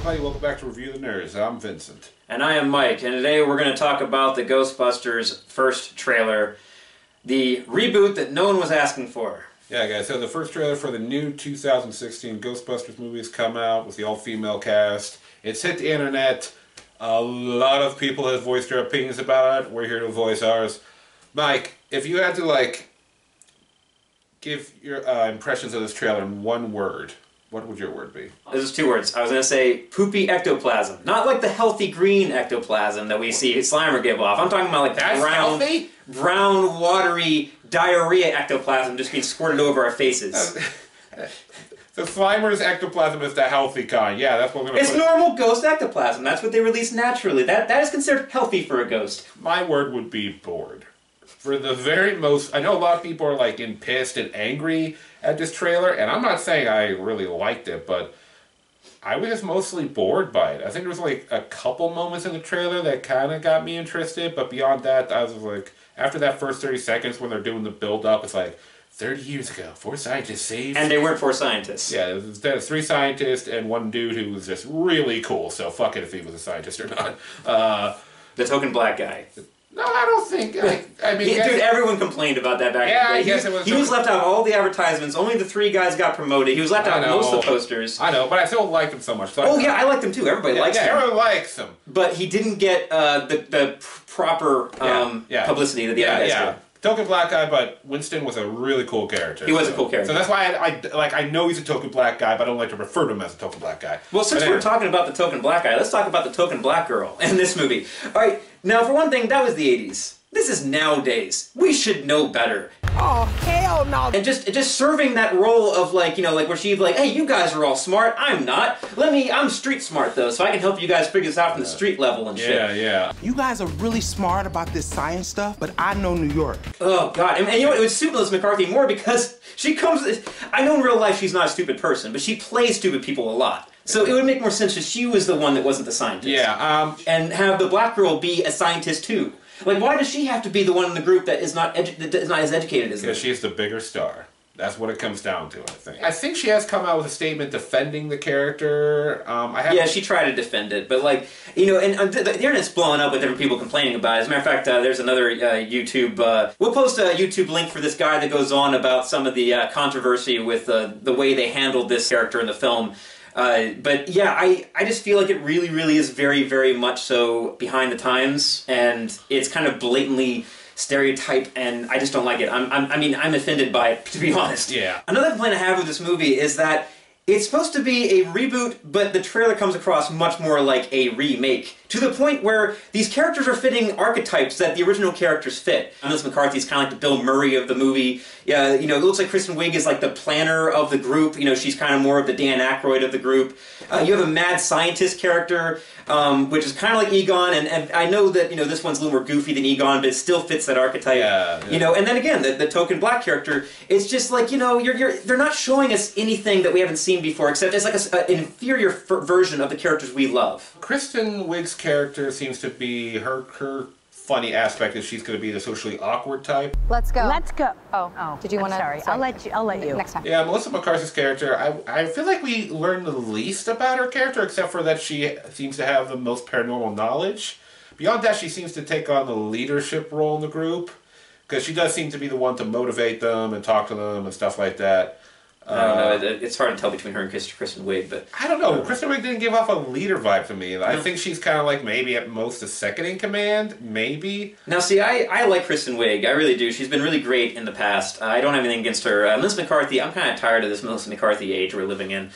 everybody, welcome back to Review the Nerds. I'm Vincent. And I am Mike, and today we're going to talk about the Ghostbusters first trailer, the reboot that no one was asking for. Yeah, guys, so the first trailer for the new 2016 Ghostbusters movie has come out with the all-female cast. It's hit the internet. A lot of people have voiced their opinions about it. We're here to voice ours. Mike, if you had to, like, give your impressions of this trailer in one word, what would your word be? This is 2 words. I was going to say poopy ectoplasm. Not like the healthy green ectoplasm that we see Slimer give off. I'm talking about like the brown, watery diarrhea ectoplasm just being squirted over our faces. The Slimer's ectoplasm is the healthy kind. Yeah, that's what we're going to It's normal ghost ectoplasm. That's what they release naturally. That is considered healthy for a ghost. My word would be bored. For the very most, I know a lot of people are like pissed and angry at this trailer, and I'm not saying I really liked it, but I was just mostly bored by it. I think there was like a couple moments in the trailer that kind of got me interested, but beyond that, I was like, after that first 30 seconds when they're doing the build-up, it's like, 30 years ago, 4 scientists saved... And they weren't 4 scientists. Yeah, instead of 3 scientists and 1 dude who was just really cool, so fuck it if he was a scientist or not. The token black guy. No, I don't think... I mean... Dude, everyone complained about that back in the day. I guess it was... He was left out of all the advertisements. Only the 3 guys got promoted. He was left out of most of the posters. I know, but I still liked him so much. So yeah, I liked him too. Everybody likes him. Yeah, everyone likes him. But he didn't get the proper publicity that the other guys did. Token black guy, but Winston was a really cool character. He was a cool character. So that's why I know he's a token black guy, but I don't like to refer to him as a token black guy. Well, since we're talking about the token black guy, let's talk about the token black girl in this movie. Alright, now for one thing, that was the 80s. This is nowadays. We should know better. Oh, hell no. And just serving that role of like, you know, like where she's like, hey, you guys are all smart, I'm not. I'm street smart though, so I can help you guys figure this out from the street level and shit. Yeah. You guys are really smart about this science stuff, but I know New York. Oh, God. And you know what? It would suit Melissa McCarthy more because she comes... I know in real life she's not a stupid person, but she plays stupid people a lot. So it would make more sense if she was the one that wasn't the scientist. Yeah, and have the black girl be a scientist too. Like, why does she have to be the one in the group that is not as educated as them? Because she's the bigger star. That's what it comes down to, I think. I think she has come out with a statement defending the character. Yeah, she tried to defend it, but like, you know, and the internet's blowing up with different people complaining about it. As a matter of fact, there's another YouTube, we'll post a YouTube link for this guy that goes on about some of the controversy with the way they handled this character in the film. But yeah, I just feel like it really, really is very, very much so behind the times, and it's kind of blatantly stereotyped, and I just don't like it. I'm offended by it, to be honest. Yeah. Another complaint I have with this movie is that it's supposed to be a reboot, but the trailer comes across much more like a remake, to the point where these characters are fitting archetypes that the original characters fit. Melissa McCarthy's kind of like the Bill Murray of the movie. Yeah, you know, it looks like Kristen Wiig is like the planner of the group. You know, she's kind of more of the Dan Aykroyd of the group. You have a mad scientist character, which is kind of like Egon, and I know that, you know, this one's a little more goofy than Egon, but it still fits that archetype. Yeah. You know, and then again, the token black character, it's just like, you know, they're not showing us anything that we haven't seen before, except it's like an inferior version of the characters we love. Kristen Wiig's character seems to be her funny aspect is she's going to be the socially awkward type. Let's go. Let's go. Oh. Did you want to? Sorry. I'll let you. Next time. Yeah, Melissa McCarthy's character, I feel like we learned the least about her character, except for that she seems to have the most paranormal knowledge. Beyond that, she seems to take on the leadership role in the group, because she does seem to be the one to motivate them and talk to them and stuff like that. I don't know. It's hard to tell between her and Kristen Wiig, but... I don't know. Kristen Wiig didn't give off a leader vibe to me. I think she's kind of like maybe at most a second in command, maybe. Now, see, I like Kristen Wiig. I really do. She's been really great in the past. I don't have anything against her. Melissa McCarthy, I'm kind of tired of this Melissa McCarthy age we're living in.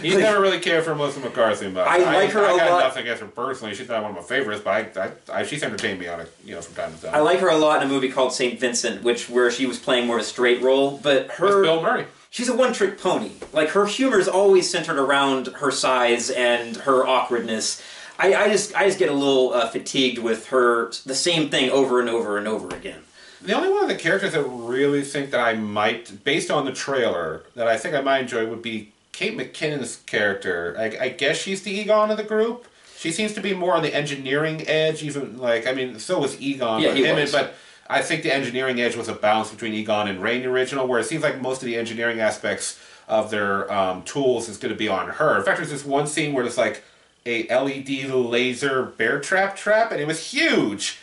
You never really cared for Melissa McCarthy much. I like her a lot. I got nothing against her personally. She's not one of my favorites, but she's entertained me on it, you know, from time to time. I like her a lot in a movie called St. Vincent, where she was playing more of a straight role, but her... With Bill Murray. She's a one-trick pony. Like, her humor is always centered around her size and her awkwardness. I just get a little fatigued with the same thing over and over and over again. The only one of the characters that really think that I might, based on the trailer, that I think I might enjoy would be Kate McKinnon's character. I guess she's the Egon of the group. She seems to be more on the engineering edge, even, like, I mean, so was Egon. Yeah, but I think the engineering edge was a balance between Egon and Ray in the original, where it seems like most of the engineering aspects of their tools is going to be on her. In fact, there's this one scene where there's like a LED laser bear trap, and it was huge.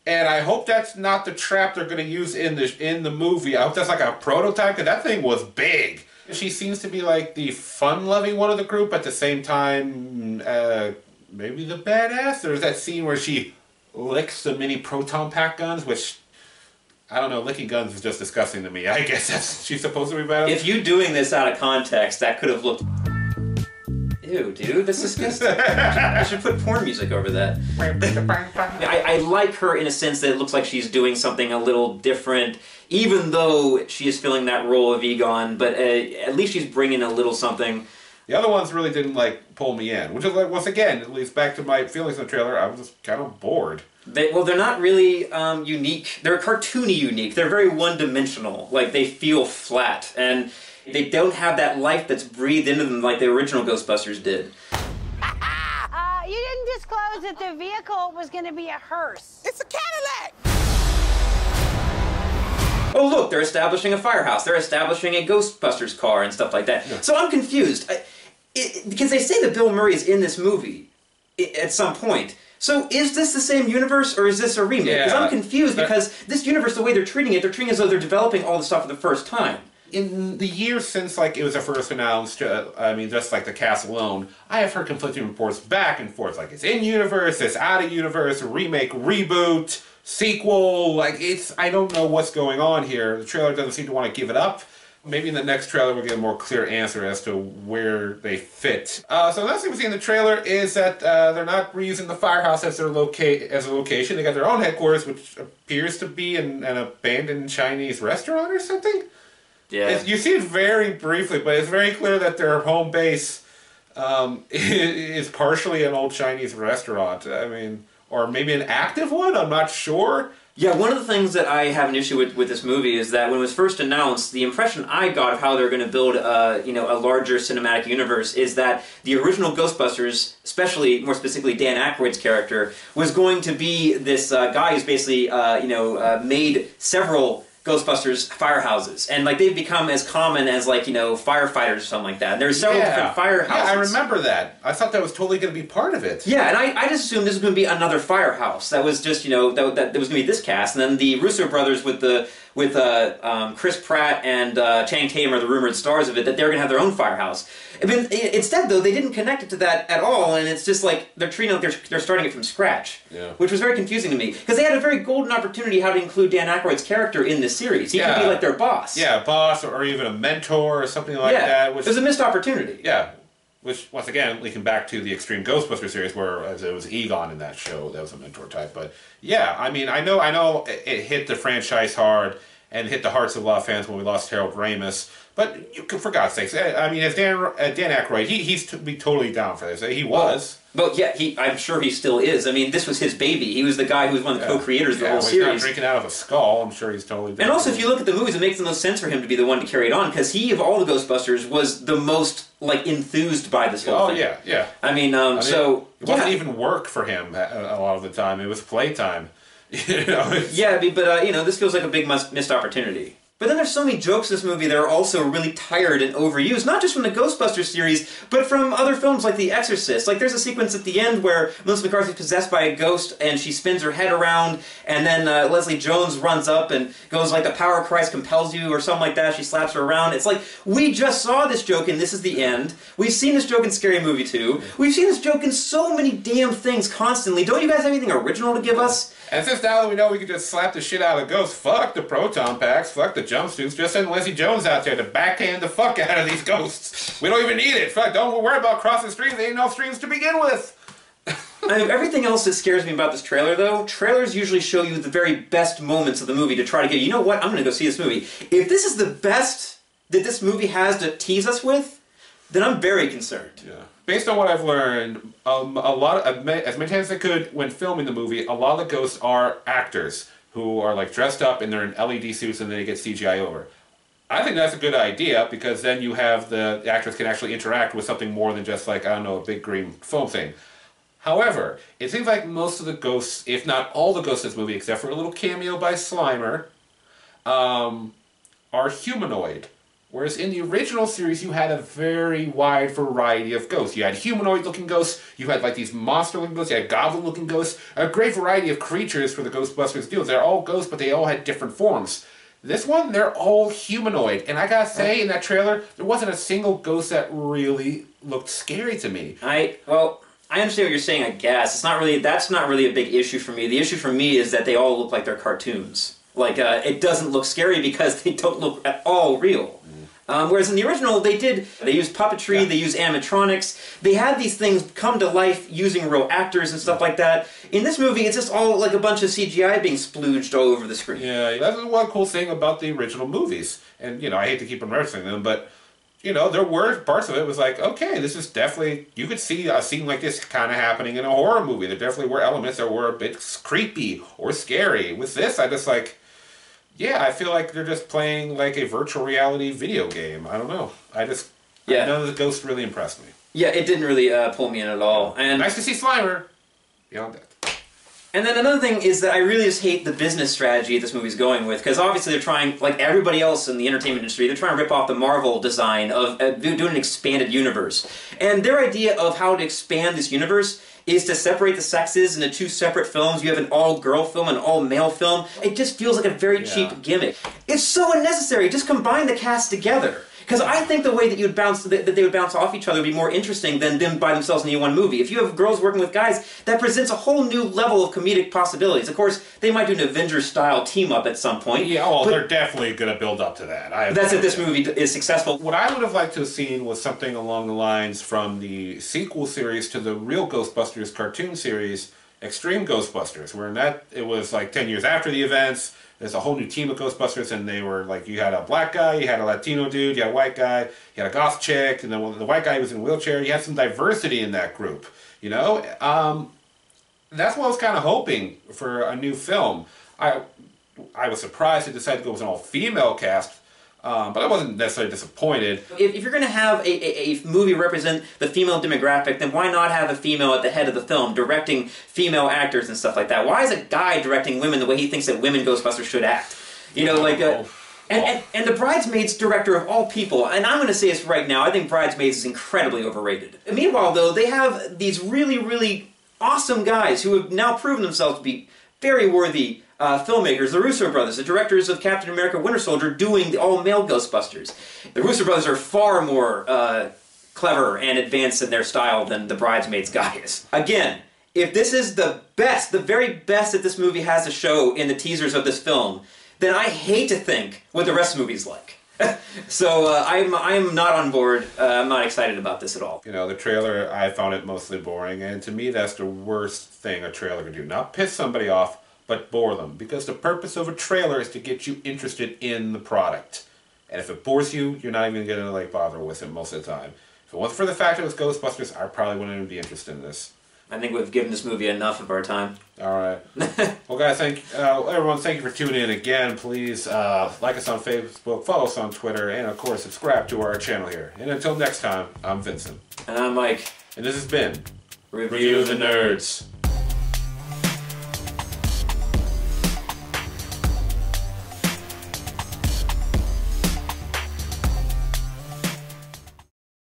And I hope that's not the trap they're going to use in the movie. I hope that's like a prototype, because that thing was big. She seems to be like the fun-loving one of the group, at the same time, maybe the badass. There's that scene where she licks the mini proton pack guns, which, I don't know, licking guns is just disgusting to me. I guess she's supposed to be badass. If you doing this out of context, that could have looked... Ew, dude, that's disgusting. I should put porn music over that. I like her in a sense that it looks like she's doing something a little different, even though she is filling that role of Egon, but at least she's bringing a little something. The other ones really didn't, like, pull me in, which is, like, once again, at least back to my feelings in the trailer, I was just kind of bored. Well, they're not really unique. They're cartoony unique. They're very one-dimensional. Like, they feel flat, and they don't have that life that's breathed into them like the original Ghostbusters did. You didn't disclose that the vehicle was going to be a hearse. It's a Cadillac! Oh, look, they're establishing a firehouse. They're establishing a Ghostbusters car and stuff like that. Yeah. So I'm confused. Because they say that Bill Murray is in this movie at some point. So is this the same universe, or is this a remake? Because I'm confused, because this universe, the way they're treating it as though they're developing all the stuff for the first time. In the years since, like, it was first announced, I mean, just like the cast alone, I have heard conflicting reports back and forth. Like, it's in-universe, it's out-of-universe, remake, reboot, sequel. Like, I don't know what's going on here. The trailer doesn't seem to want to give it up. Maybe in the next trailer we'll get a more clear answer as to where they fit. So the last thing we see in the trailer is that they're not reusing the firehouse as their location. They got their own headquarters, which appears to be an abandoned Chinese restaurant or something. Yeah. You see it very briefly, but it's very clear that their home base is partially an old Chinese restaurant. I mean, or maybe an active one, I'm not sure. Yeah, one of the things that I have an issue with this movie is that when it was first announced, the impression I got of how they're going to build a larger cinematic universe is that the original Ghostbusters, more specifically Dan Aykroyd's character, was going to be this guy who's basically made several Ghostbusters firehouses, and like they've become as common as firefighters or something like that. And there's several different firehouses. Yeah, I remember that. I thought that was totally going to be part of it. Yeah, and I just assumed this was going to be another firehouse. That was just that was going to be this cast, and then the Russo brothers with Chris Pratt and Channing Tatum are the rumored stars of it, that they're going to have their own firehouse. I mean, instead, though, they didn't connect it to that at all, and it's just like they're treating it like they're starting it from scratch, which was very confusing to me, because they had a very golden opportunity how to include Dan Aykroyd's character in this series. He could be like their boss. Yeah, boss, or even a mentor or something like that. Which, it was a missed opportunity. Yeah. Which, once again, linking back to the Extreme Ghostbusters series, where it was Egon in that show, that was a mentor type. But yeah, I mean, I know it hit the franchise hard and hit the hearts of a lot of fans when we lost Harold Ramis. But for God's sakes, I mean, as Dan Aykroyd, he's to be totally down for this. He was. But yeah, I'm sure he still is. I mean, this was his baby. He was the guy who was one of the co-creators of the whole series. He's not drinking out of a skull. I'm sure he's totally down. And also, if you look at the movies, it makes the most sense for him to be the one to carry it on, because he, of all the Ghostbusters, was the most enthused by this whole thing. Oh yeah. I mean, so it wasn't even work for him a lot of the time. It was playtime. Yeah, but this feels like a big missed opportunity. But then there's so many jokes in this movie that are also really tired and overused, not just from the Ghostbusters series, but from other films like The Exorcist. Like, there's a sequence at the end where Melissa McCarthy's possessed by a ghost, and she spins her head around, and then Leslie Jones runs up and goes like, "The power of Christ compels you," or something like that. She slaps her around. It's like, we just saw this joke in This Is the End. We've seen this joke in Scary Movie 2. We've seen this joke in so many damn things constantly. Don't you guys have anything original to give us? And since now that we know we can just slap the shit out of ghosts, fuck the proton packs, fuck the jumpsuits, just send Leslie Jones out there to backhand the fuck out of these ghosts. We don't even need it. Fuck, don't worry about crossing streams. There ain't no streams to begin with. I mean, everything else that scares me about this trailer, though, trailers usually show you the very best moments of the movie to try to get, you know what, I'm going to go see this movie. If this is the best that this movie has to tease us with, then I'm very concerned. Yeah. Based on what I've learned, as many times as I could when filming the movie, a lot of the ghosts are actors who are like dressed up and they're in LED suits and then they get CGI over. I think that's a good idea, because then you have the actors can actually interact with something more than just like, I don't know, a big green foam thing. However, it seems like most of the ghosts, if not all the ghosts in this movie, except for a little cameo by Slimer, are humanoid. Whereas in the original series, you had a very wide variety of ghosts. You had humanoid-looking ghosts, you had like these monster-looking ghosts, you had goblin-looking ghosts, a great variety of creatures for the Ghostbusters deals. They're all ghosts, but they all had different forms. This one, they're all humanoid. And I gotta say, in that trailer, there wasn't a single ghost that really looked scary to me. Well, I understand what you're saying, I guess. That's not really a big issue for me. The issue for me is that they all look like they're cartoons. Like, it doesn't look scary because they don't look at all real. Whereas in the original, they used puppetry, they used animatronics, they had these things come to life using real actors and stuff like that. In this movie, it's just all like a bunch of CGI being splooged all over the screen. Yeah, that's one cool thing about the original movies. And, you know, I hate to keep referencing them, but, you know, there were parts of it was like, okay, this is definitely, you could see a scene like this kind of happening in a horror movie. There definitely were elements that were a bit creepy or scary. With this, I just like... Yeah, I feel like they're just playing like a virtual reality video game. I don't know. None of the ghosts really impressed me. Yeah, it didn't really pull me in at all. And nice to see Slimer. Beyond that. And then another thing is that I really just hate the business strategy this movie's going with, because obviously they're trying, like everybody else in the entertainment industry, they're trying to rip off the Marvel design of doing an expanded universe. And their idea of how to expand this universe is to separate the sexes into two separate films. You have an all-girl film and an all-male film. It just feels like a very cheap gimmick. It's so unnecessary. Just combine the cast together. Because I think the way that they would bounce off each other would be more interesting than them by themselves in one movie. If you have girls working with guys, that presents a whole new level of comedic possibilities. Of course, they might do an Avengers-style team-up at some point. Yeah, they're definitely going to build up to that. That's if this movie is successful. What I would have liked to have seen was something along the lines from the sequel series to the real Ghostbusters cartoon series, Extreme Ghostbusters, where it was like 10 years after the events. There's a whole new team of Ghostbusters, and they were like, you had a black guy, you had a Latino dude, you had a white guy, you had a goth chick, and then the white guy was in a wheelchair. You had some diversity in that group, you know? That's what I was kind of hoping for a new film. I was surprised they decided to go with an all-female cast, but I wasn't necessarily disappointed. If you're going to have a movie represent the female demographic, then why not have a female at the head of the film, directing female actors and stuff like that? Why is a guy directing women the way he thinks that women Ghostbusters should act? You know, like... And the Bridesmaids director of all people, and I'm going to say this right now, I think Bridesmaids is incredibly overrated. Meanwhile, though, they have these really, really awesome guys who have now proven themselves to be very worthy filmmakers, the Russo brothers, the directors of Captain America Winter Soldier, doing the all-male Ghostbusters. The Russo brothers are far more clever and advanced in their style than the Bridesmaids guys. Again, if this is the best, the very best that this movie has to show in the teasers of this film, then I hate to think what the rest of the movie's like. So I'm not on board. I'm not excited about this at all. You know, the trailer, I found it mostly boring, and to me that's the worst thing a trailer can do. Not piss somebody off, but bore them. Because the purpose of a trailer is to get you interested in the product. And if it bores you, you're not even going to like bother with it most of the time. If it wasn't for the fact it was Ghostbusters, I probably wouldn't even be interested in this. I think we've given this movie enough of our time. Alright. Well, guys, everyone, thank you for tuning in again. Please like us on Facebook, follow us on Twitter, and, of course, subscribe to our channel here. And until next time, I'm Vincent. And I'm Mike. And this has been Review the Nerds.